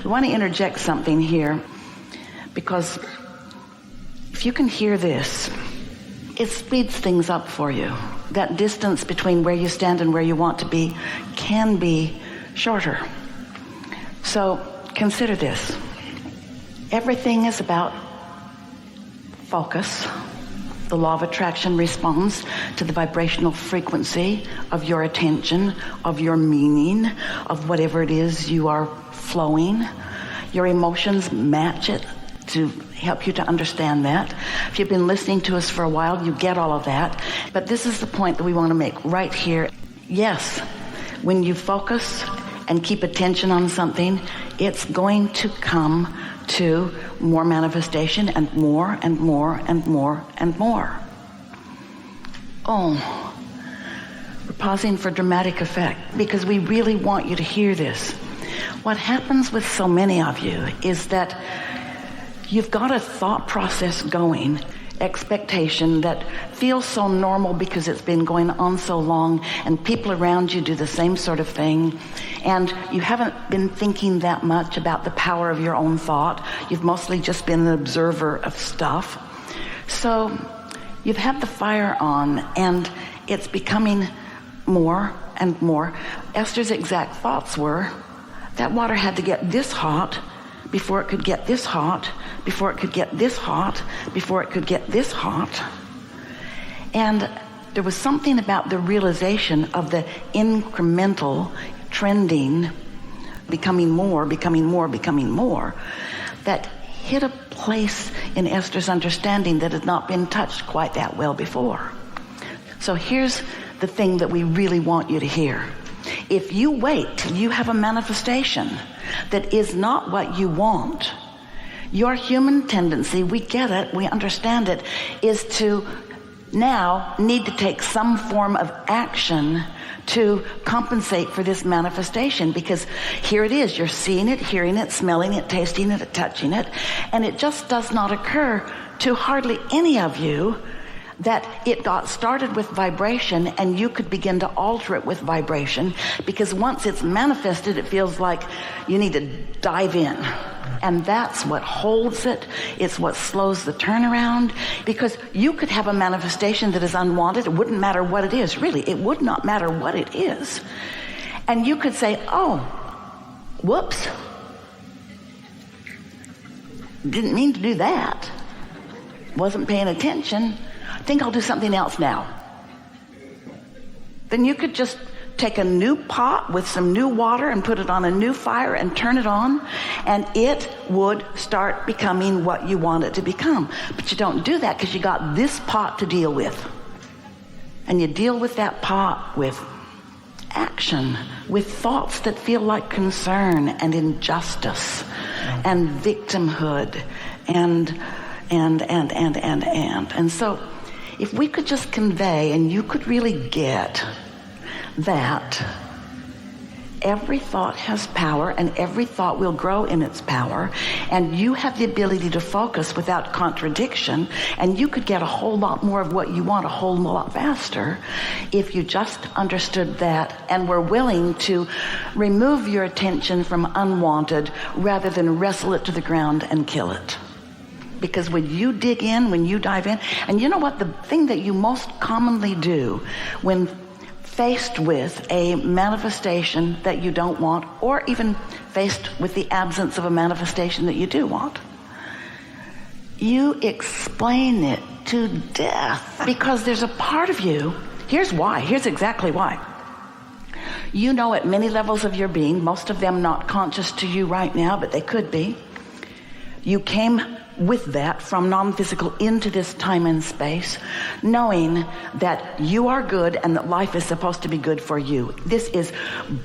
we want to interject something here, because if you can hear this, it speeds things up for you. That distance between where you stand and where you want to be can be shorter. So consider this. Everything is about focus. The law of attraction responds to the vibrational frequency of your attention, of your meaning, of whatever it is you are flowing. Your emotions match it to help you to understand that. If you've been listening to us for a while, you get all of that. But this is the point that we want to make right here. Yes, when you focus and keep attention on something, it's going to come to more manifestation and more and more and more and more. Oh, we're pausing for dramatic effect because we really want you to hear this. What happens with so many of you is that you've got a thought process going, expectation that feels so normal because it's been going on so long, and people around you do the same sort of thing, and you haven't been thinking that much about the power of your own thought. You've mostly just been an observer of stuff. So you've had the fire on, and it's becoming more and more. Esther's exact thoughts were, that water had to get this hot before it could get this hot, before it could get this hot, before it could get this hot. And there was something about the realization of the incremental trending, becoming more, becoming more, becoming more, that hit a place in Esther's understanding that had not been touched quite that well before. So here's the thing that we really want you to hear. If you wait till you have a manifestation that is not what you want, your human tendency, we get it, we understand it, is to now need to take some form of action to compensate for this manifestation, because here it is, you're seeing it, hearing it, smelling it, tasting it, touching it, and it just does not occur to hardly any of you that it got started with vibration and you could begin to alter it with vibration, because once it's manifested, it feels like you need to dive in. And that's what holds it. It's what slows the turnaround, because you could have a manifestation that is unwanted. It wouldn't matter what it is, really. It would not matter what it is. And you could say, oh, whoops. Didn't mean to do that. Wasn't paying attention. I think I'll do something else now. Then you could just take a new pot with some new water and put it on a new fire and turn it on, and it would start becoming what you want it to become. But you don't do that because you got this pot to deal with. And you deal with that pot with action, with thoughts that feel like concern and injustice and victimhood and so if we could just convey, and you could really get that every thought has power, and every thought will grow in its power, and you have the ability to focus without contradiction, and you could get a whole lot more of what you want a whole lot faster if you just understood that and were willing to remove your attention from unwanted rather than wrestle it to the ground and kill it. Because when you dig in, when you dive in, and you know what, the thing that you most commonly do when faced with a manifestation that you don't want, or even faced with the absence of a manifestation that you do want, you explain it to death. Because there's a part of you, here's why, here's exactly why. You know, at many levels of your being, most of them not conscious to you right now, but they could be, you came with that from non-physical into this time and space, knowing that you are good and that life is supposed to be good for you. This is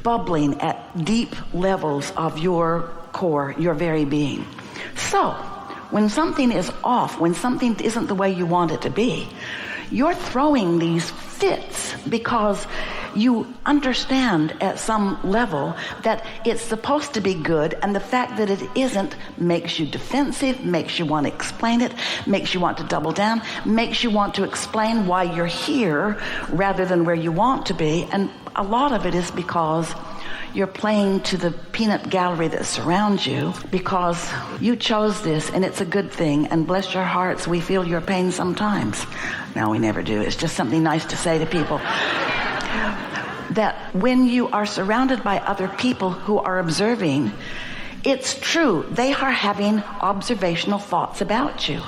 bubbling at deep levels of your core, your very being. So when something is off, when something isn't the way you want it to be, you're throwing these fits because you understand at some level that it's supposed to be good, and the fact that it isn't makes you defensive, makes you want to explain it, makes you want to double down, makes you want to explain why you're here rather than where you want to be. And a lot of it is because you're playing to the peanut gallery that surrounds you because you chose this and it's a good thing, and bless your hearts, we feel your pain sometimes. No, we never do. It's just something nice to say to people. That when you are surrounded by other people who are observing, it's true, they are having observational thoughts about you.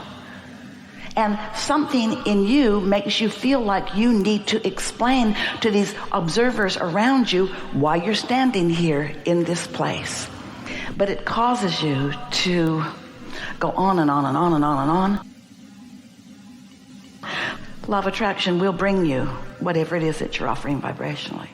And something in you makes you feel like you need to explain to these observers around you why you're standing here in this place. But it causes you to go on and on and on and on and on. Law of attraction will bring you whatever it is that you're offering vibrationally.